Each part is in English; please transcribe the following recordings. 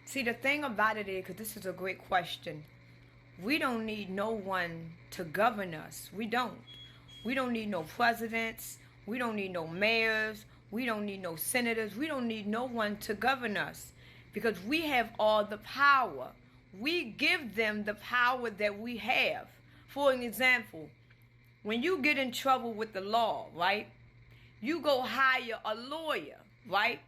See, the thing about it is, because this is a great question, we don't need no one to govern us. We don't. We don't need no presidents. We don't need no mayors. We don't need no senators. We don't need no one to govern us because we have all the power. We give them the power that we have. For an example, when you get in trouble with the law, right, you go hire a lawyer, right?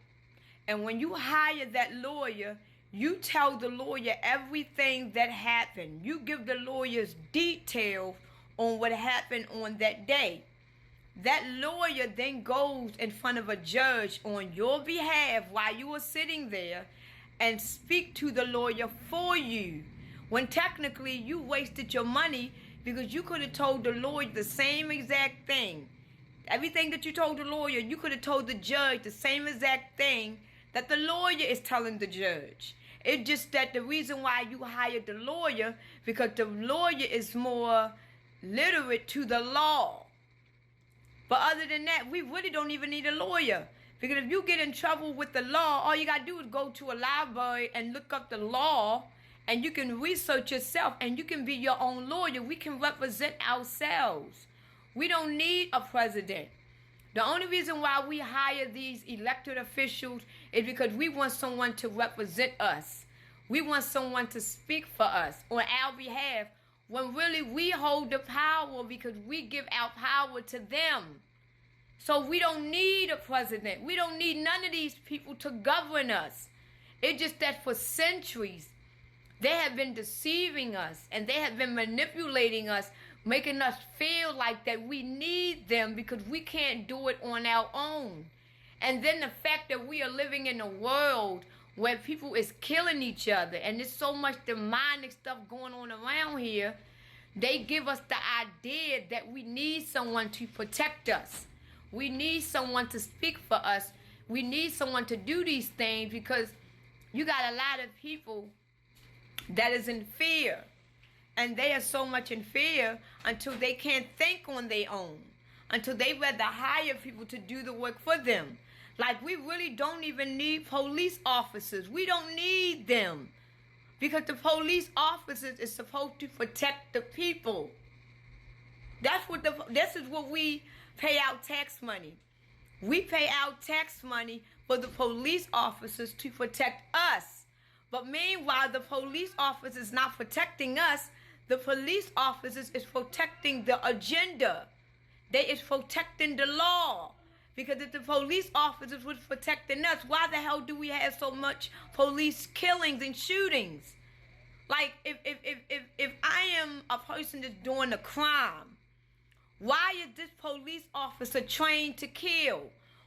And when you hire that lawyer, you tell the lawyer everything that happened. You give the lawyers details on what happened on that day. That lawyer then goes in front of a judge on your behalf while you are sitting there and speak to the lawyer for you. When technically you wasted your money because you could have told the lawyer the same exact thing. Everything that you told the lawyer, you could have told the judge the same exact thing that the lawyer is telling the judge. It's just that the reason why you hired the lawyer, because the lawyer is more literate to the law. But other than that, we really don't even need a lawyer. Because if you get in trouble with the law, all you got to do is go to a library and look up the law. And you can research yourself and you can be your own lawyer. We can represent ourselves. We don't need a president. The only reason why we hire these elected officials is because we want someone to represent us. We want someone to speak for us on our behalf, when really we hold the power because we give our power to them. So we don't need a president. We don't need none of these people to govern us. It's just that for centuries, they have been deceiving us and they have been manipulating us, making us feel like that we need them because we can't do it on our own. And then the fact that we are living in a world where people is killing each other and there's so much demonic stuff going on around here, they give us the idea that we need someone to protect us. We need someone to speak for us. We need someone to do these things because you got a lot of people that is in fear. And they are so much in fear until they can't think on their own. Until they rather hire people to do the work for them. Like we really don't even need police officers. We don't need them. Because the police officers is supposed to protect the people. This is what we pay out tax money. We pay out tax money for the police officers to protect us. But meanwhile, the police officers is not protecting us. The police officers is protecting the agenda. They is protecting the law. Because if the police officers was protecting us, why the hell do we have so much police killings and shootings? Like, if I am a person that's doing a crime, why is this police officer trained to kill?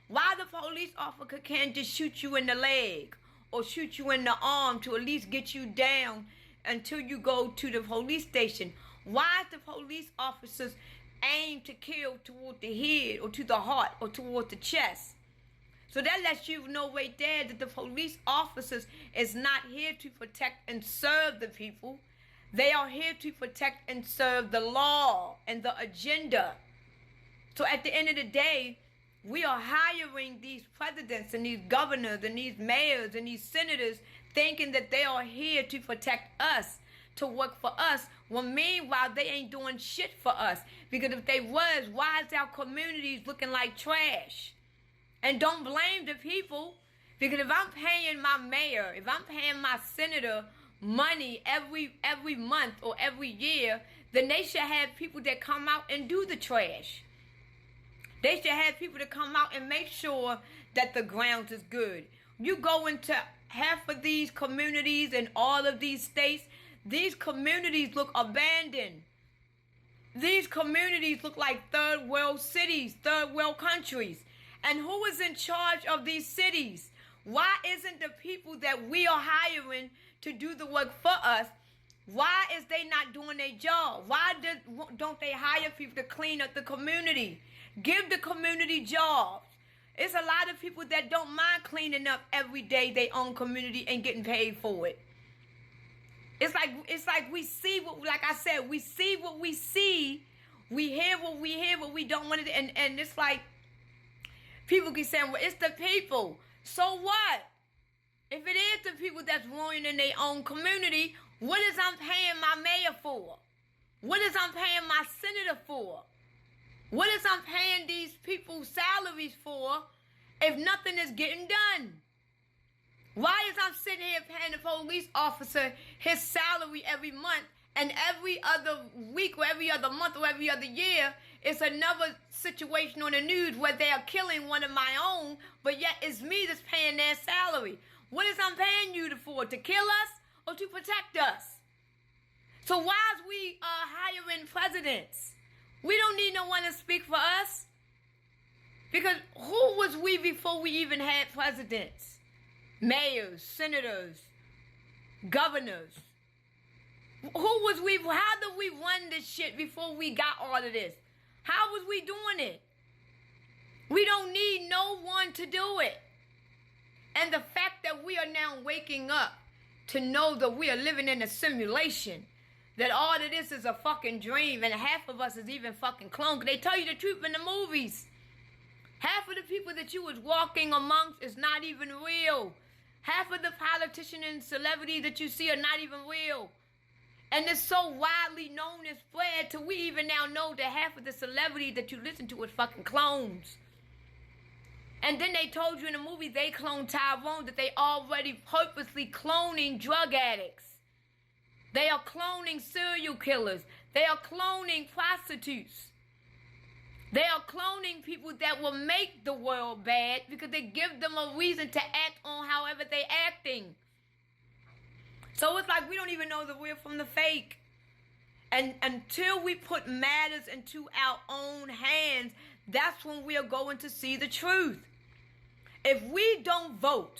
Why the police officer can't just shoot you in the leg or shoot you in the arm to at least get you down until you go to the police station? Why the police officers aim to kill toward the head or to the heart or toward the chest? So that lets you know right there that the police officers is not here to protect and serve the people. They are here to protect and serve the law and the agenda. So at the end of the day, we are hiring these presidents and these governors and these mayors and these senators thinking that they are here to protect us, to work for us, when meanwhile they ain't doing shit for us. Because if they was, why is our communities looking like trash? And don't blame the people. Because if I'm paying my mayor, if I'm paying my senator money every month or every year, then they should have people that come out and do the trash. They should have people to come out and make sure that the ground is good. You go into half of these communities in all of these states, these communities look abandoned. These communities look like third world cities, third world countries. And who is in charge of these cities? Why isn't the people that we are hiring to do the work for us, why is they not doing their job? Why don't they hire people to clean up the community? Give the community jobs. It's a lot of people that don't mind cleaning up every day their own community and getting paid for it. It's like we see what, like I said, we see what we see. We hear what we hear, but we don't want it. And it's like people keep saying, well, it's the people. So what? If it is the people that's ruining their own community, what is I'm paying my mayor for? What is I'm paying my senator for? What is I'm paying these people's salaries for if nothing is getting done? Why is I'm sitting here paying the police officer his salary every month, and every other week or every other month or every other year, it's another situation on the news where they are killing one of my own, but yet it's me that's paying their salary? What is I'm paying you for? To kill us or to protect us? So why is we hiring presidents? We don't need no one to speak for us. Because who was we before we even had presidents? Mayors, senators, governors. Who was we? How did we run this shit before we got all of this? How was we doing it? We don't need no one to do it. And the fact that we are now waking up to know that we are living in a simulation, that all of this is a fucking dream, and half of us is even fucking clone. They tell you the truth in the movies. Half of the people that you was walking amongst is not even real. Half of the politicians and celebrities that you see are not even real. And it's so widely known and spread till we even now know that half of the celebrities that you listen to is fucking clones. And then they told you in the movie they cloned Tyrone, that they already purposely cloning drug addicts. They are cloning serial killers. They are cloning prostitutes. They are cloning people that will make the world bad because they give them a reason to act on however they acting. So it's like we don't even know the real from the fake. And until we put matters into our own hands, that's when we are going to see the truth. If we don't vote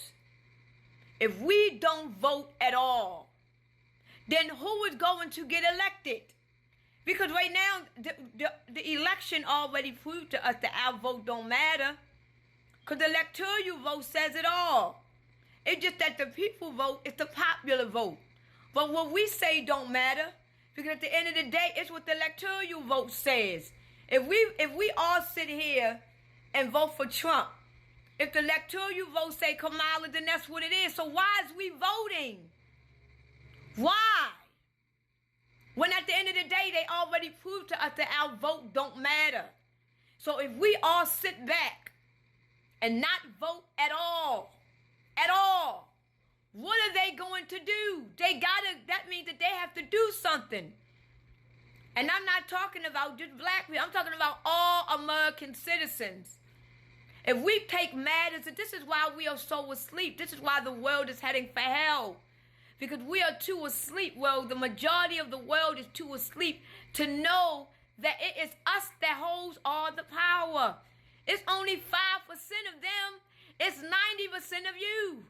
at all, then who is going to get elected? Because right now, the election already proved to us that our vote don't matter. Because the electoral vote says it all. It's just that the people vote is the popular vote. But what we say don't matter. Because at the end of the day, it's what the electoral vote says. If we all sit here and vote for Trump, if the electoral vote say Kamala, then that's what it is. So why is we voting? Why? When at the end of the day, they already proved to us that our vote don't matter. So if we all sit back and not vote at all, what are they going to do? That means that they have to do something. And I'm not talking about just black people. I'm talking about all American citizens. If we take matters, and this is why we are so asleep. This is why the world is heading for hell. Because we are too asleep. Well, the majority of the world is too asleep to know that it is us that holds all the power. It's only 5% of them. It's 90% of you.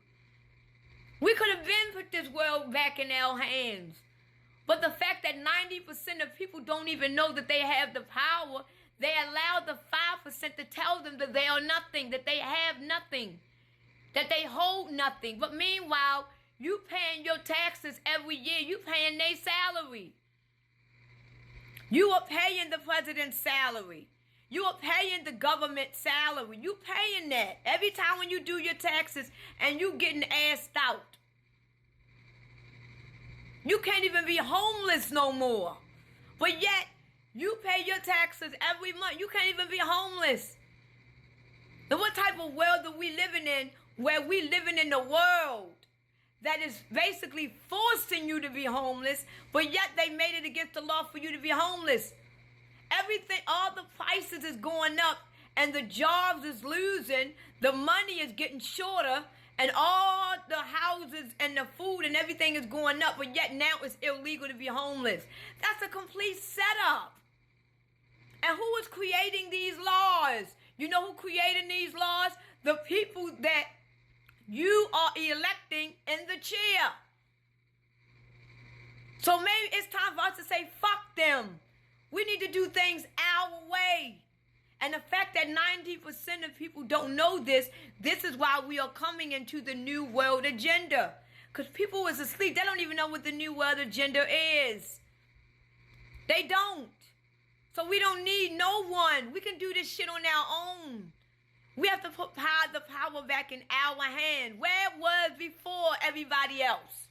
We could have been put this world back in our hands. But the fact that 90% of people don't even know that they have the power, they allow the 5% to tell them that they are nothing, that they have nothing, that they hold nothing. But meanwhile, you paying your taxes every year. You paying their salary. You are paying the president's salary. You are paying the government salary. You paying that. Every time when you do your taxes and you getting assed out. You can't even be homeless no more. But yet, you pay your taxes every month. You can't even be homeless. Now what type of world are we living in where we living in the world that is basically forcing you to be homeless, but yet they made it against the law for you to be homeless? Everything, all the prices is going up and the jobs is losing, the money is getting shorter, and all the houses and the food and everything is going up, but yet now it's illegal to be homeless. That's a complete setup. And who is creating these laws? You know who created these laws? The people that you are electing in the chair. So maybe it's time for us to say, fuck them. We need to do things our way. And the fact that 90% of people don't know this is why we are coming into the New World Agenda. Because people is asleep. They don't even know what the New World Agenda is. They don't. So we don't need no one. We can do this shit on our own. We have to put the power back in our hand. Where it was before everybody else.